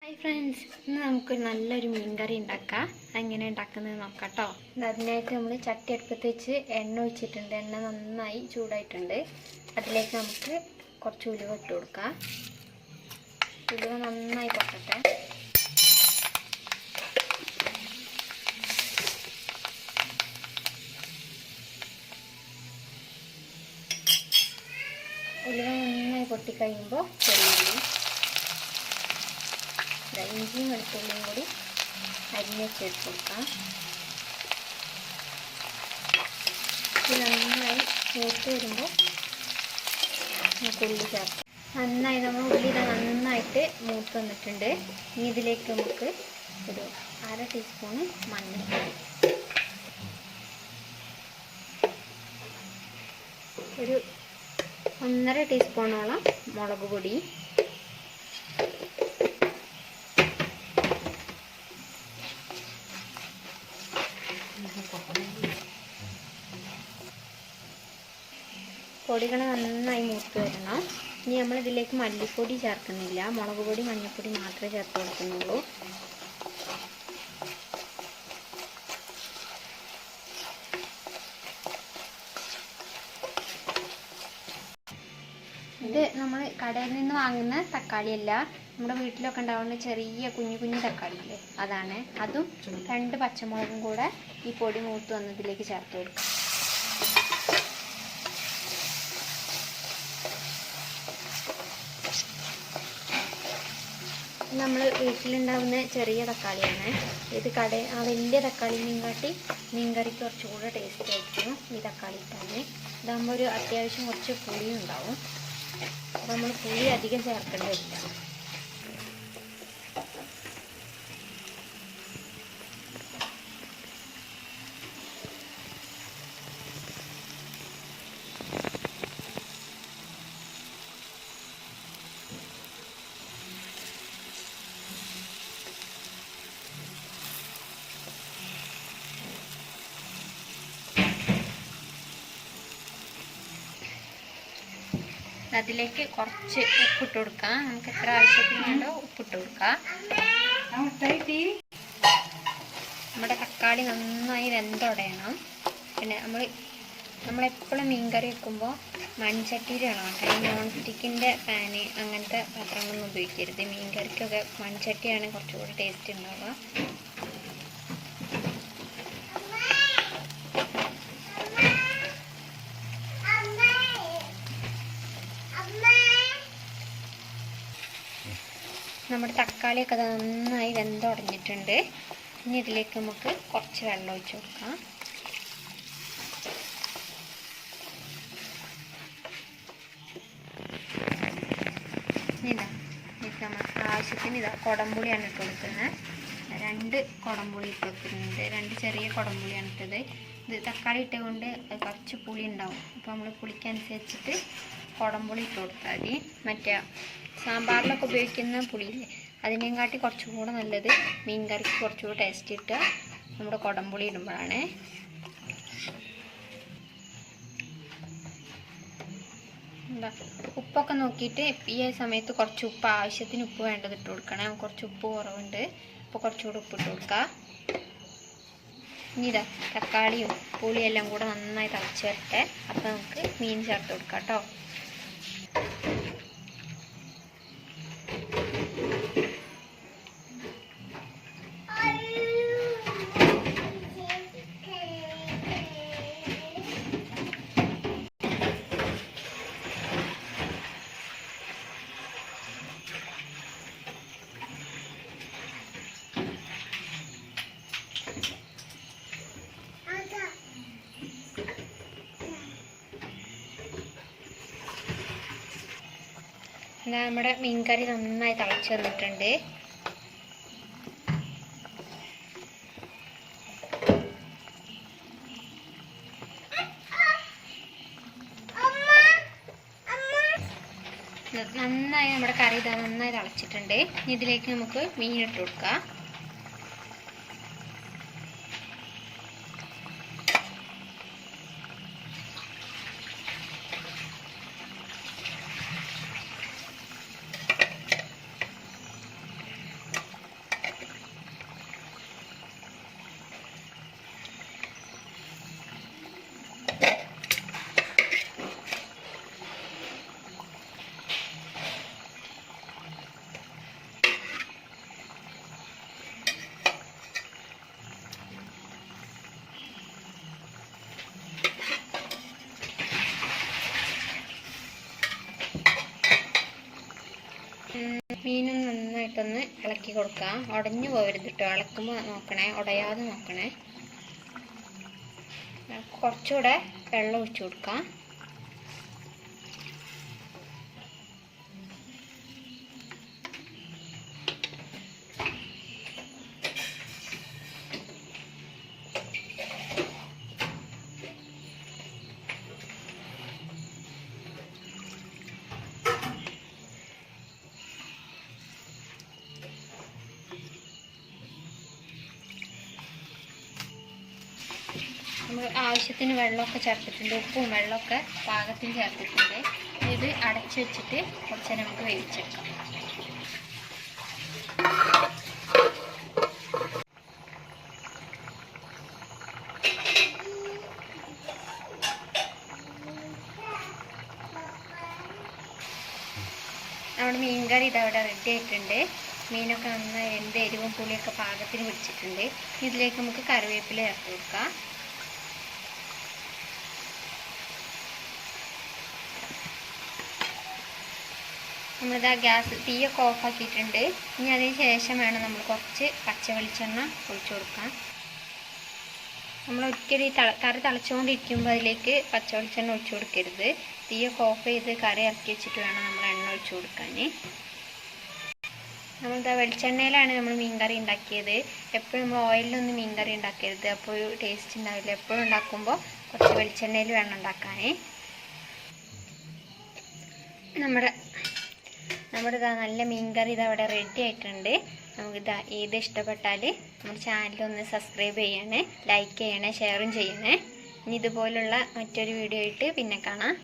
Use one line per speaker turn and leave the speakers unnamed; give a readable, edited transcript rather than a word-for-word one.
Hi friends, ഇന്ന് നമുക്ക് നല്ലൊരു മീൻ കറി ഉണ്ടാക്കാം. എങ്ങനെ ഉണ്ടാക്കുന്നത് നോക്കാം കേട്ടോ. അതിനായിട്ട് നമ്മൾ ചട്ടി അടുപ്പത്ത് വെച്ച് എണ്ണ ഒഴിച്ചിട്ടുണ്ട്. എണ്ണ നന്നായി ചൂടായിട്ടുണ്ട്. അതിലേക്ക് നമുക്ക് കുറച്ച് ഉലുവ ഇട്ട് കൊടുക്കാം. ഉലുവ നന്നായി പൊട്ടട്ടെ. ഉലുവ നന്നായി പൊട്ടിക്കഴിയുമ്പോൾ ചെറിയുള്ളി, ഇഞ്ചിയും വെളുത്തുള്ളിയും കൂടി അരിഞ്ഞിട്ട് കൊടുക്കാം. ഇത് നന്നായി മൂത്ത് വരുമ്പോൾ നമുക്ക് ഉള്ളി ചേർക്കാം. നന്നായി നമ്മൾ ഉള്ളി നന്നായിട്ട് മൂത്ത് വന്നിട്ടുണ്ട്. ഇനി ഇതിലേക്ക് നമുക്ക് ഒരു 1/2 ടീസ്പൂണ് മഞ്ഞൾപ്പൊടി, ഒരു 1.5 ടീസ്പൂണോളം മുളക് പൊടി, പൊടികൾ നന്നായി മൂത്ത് വരണം. ഇനി നമ്മളിതിലേക്ക് മല്ലിപ്പൊടി ചേർക്കുന്നില്ല, മുളക് പൊടി മഞ്ഞൾപ്പൊടി മാത്രമേ ചേർത്ത് കൊടുക്കുന്നുള്ളൂ. ഇത് നമ്മൾ കടയിൽ നിന്ന് വാങ്ങുന്ന തക്കാളിയല്ല, നമ്മുടെ വീട്ടിലൊക്കെ ഉണ്ടാവുന്ന ചെറിയ കുഞ്ഞു കുഞ്ഞു തക്കാളിയില്ലേ, അതാണ്. അതും 2 പച്ചമുളകും കൂടെ ഈ പൊടി മൂത്ത് വന്നതിലേക്ക് ചേർത്ത് കൊടുക്കുക. നമ്മൾ വീട്ടിലുണ്ടാവുന്ന ചെറിയ തക്കാളിയാണ്. ഇത് വലിയ തക്കാളിനെയും കാട്ടി മീൻകറിക്ക് കുറച്ചുകൂടെ ടേസ്റ്റ് ആയിരിക്കും ഈ തക്കാളി ഇട്ടാൽ. ഇതാകുമ്പോൾ ഒരു അത്യാവശ്യം കുറച്ച് പുളിയും ഉണ്ടാവും. അപ്പോൾ നമ്മൾ പുളി അധികം ചേർക്കേണ്ടി വരില്ല. അതിലേക്ക് കുറച്ച് ഉപ്പിട്ട് കൊടുക്കാം. നമുക്ക് എത്ര ആവശ്യത്തിന് വേണ്ടോ ഉപ്പിട്ട് കൊടുക്കാം. നമ്മുടെ തക്കാളി നന്നായി വെന്തുടയണം. പിന്നെ നമ്മളെപ്പോഴും മീൻകറി വെക്കുമ്പോൾ മൺചട്ടിയിലാണ് കേട്ടോ. നോൺ സ്റ്റിക്കിൻ്റെ പാന് അങ്ങനത്തെ പാത്രങ്ങളൊന്നും ഉപയോഗിക്കരുത്. മീൻകറിക്കൊക്കെ മൺചട്ടിയാണ് കുറച്ചുകൂടി ടേസ്റ്റ് ഉണ്ടാവുക. നമ്മുടെ തക്കാളിയൊക്കെ നന്നായി വെന്തുടഞ്ഞിട്ടുണ്ട്. ഇനി ഇതിലേക്ക് നമുക്ക് കുറച്ച് വെള്ളം ഒഴിച്ച് കൊടുക്കാം. നമ്മൾ ആവശ്യത്തിന് കുടംപുളിയാണ് ഇട്ട് കൊടുക്കുന്നത്. 2 കുടംപുളി ഇട്ട് വെക്കുന്നുണ്ട്. 2 ചെറിയ കുടംപുളിയാണ് ഇട്ടത്. ഇത് തക്കാളി ഇട്ടുകൊണ്ട് കുറച്ച് പുളി ഉണ്ടാവും. അപ്പോൾ നമ്മൾ പുളിക്കനുസരിച്ചിട്ട് കുടംപുളി ഇട്ട് കൊടുത്താൽ മതി. മറ്റേ സാമ്പാറിലൊക്കെ ഉപയോഗിക്കുന്ന പുളിയില്ലേ, അതിനെയും കാട്ടി കുറച്ചും കൂടെ നല്ലത് മീൻ കറിക്ക് കുറച്ചുകൂടെ ടേസ്റ്റ് കിട്ടുക നമ്മുടെ കുടംപുളി ഇടുമ്പോഴാണ്. എന്താ ഉപ്പൊക്കെ നോക്കിയിട്ട് ഈ സമയത്ത് കുറച്ച് ഉപ്പ് ആവശ്യത്തിന് ഉപ്പ് വേണ്ടത് ഇട്ട് കൊടുക്കണം. കുറച്ച് ഉപ്പ് കുറവുണ്ട്, അപ്പോൾ കുറച്ചുകൂടെ ഉപ്പിട്ട് കൊടുക്കുക. ഇനി തക്കാളിയും പുളിയെല്ലാം കൂടെ നന്നായി തിളച്ച് വരട്ടെ. അപ്പോൾ നമുക്ക് മീൻ ചേർത്ത് കൊടുക്കാം കേട്ടോ. നമ്മുടെ മീൻകറി നന്നായി തിളച്ച് വന്നിട്ടുണ്ട്. നന്നായി നമ്മുടെ കറി നന്നായി തിളച്ചിട്ടുണ്ട്. ഇതിലേക്ക് നമുക്ക് മീൻ ഇട്ട് കൊടുക്കാം. ഇളക്കി കൊടുക്കാം. ഉടഞ്ഞു പോകരുത് കേട്ടോ. ഇളക്കുമ്പോൾ നോക്കണേ, ഉടയാതെ നോക്കണേ. കുറച്ചുകൂടെ വെള്ളം ഒഴിച്ചു കൊടുക്കാം. നമ്മൾ ആവശ്യത്തിന് വെള്ളമൊക്കെ ചേർത്തിട്ടുണ്ട്. ഉപ്പും വെള്ളമൊക്കെ പാകത്തിന് ചേർത്തിട്ടുണ്ട്. ഇത് അടച്ചു വെച്ചിട്ട് കുറച്ച് നേരം നമുക്ക് വേവിച്ചെടുക്കാം. നമ്മുടെ മീൻകറി ഇതവിടെ റെഡി ആയിട്ടുണ്ട്. മീനൊക്കെ നന്നായി വെന്ത് എരിവും പുളിയൊക്കെ പാകത്തിന് പിടിച്ചിട്ടുണ്ട്. ഇതിലേക്ക് നമുക്ക് കറിവേപ്പില ചേർത്ത് കൊടുക്കാം. നമ്മളിതാ ഗ്യാസ് തീയൊക്കെ ഓഫാക്കിയിട്ടുണ്ട്. ഇനി അതിന് ശേഷം വേണം നമ്മൾ കുറച്ച് പച്ച വെളിച്ചെണ്ണ ഒഴിച്ചു കൊടുക്കാൻ. നമ്മൾ ഒരിക്കലും കറി തിളച്ചുകൊണ്ടിരിക്കുമ്പോൾ അതിലേക്ക് പച്ച വെളിച്ചെണ്ണ ഒഴിച്ചു കൊടുക്കരുത്. തീയൊക്കെ ഓഫ് ചെയ്ത് കറി ഇറക്കി വെച്ചിട്ട് വേണം നമ്മൾ എണ്ണ ഒഴിച്ചു കൊടുക്കാൻ. നമ്മളിതാ വെളിച്ചെണ്ണയിലാണ് നമ്മൾ മീൻകറി ഉണ്ടാക്കിയത്. എപ്പോഴും നമ്മൾ ഓയിലൊന്നും മീൻകറി ഉണ്ടാക്കരുത്, അപ്പോൾ ഒരു ടേസ്റ്റ് ഉണ്ടാവില്ല. എപ്പോഴും ഉണ്ടാക്കുമ്പോൾ കുറച്ച് വെളിച്ചെണ്ണയിൽ വേണം ഉണ്ടാക്കാൻ. നമ്മുടെ ഇതാ നല്ല മീൻകറി ഇതവിടെ റെഡി ആയിട്ടുണ്ട്. നമുക്കിതാ ഇത് ഇഷ്ടപ്പെട്ടാൽ നമ്മുടെ ചാനലൊന്ന് സബ്സ്ക്രൈബ് ചെയ്യണേ, ലൈക്ക് ചെയ്യണേ, ഷെയറും ചെയ്യണേ. ഇനി ഇതുപോലുള്ള മറ്റൊരു വീഡിയോ ആയിട്ട് പിന്നെ കാണാം.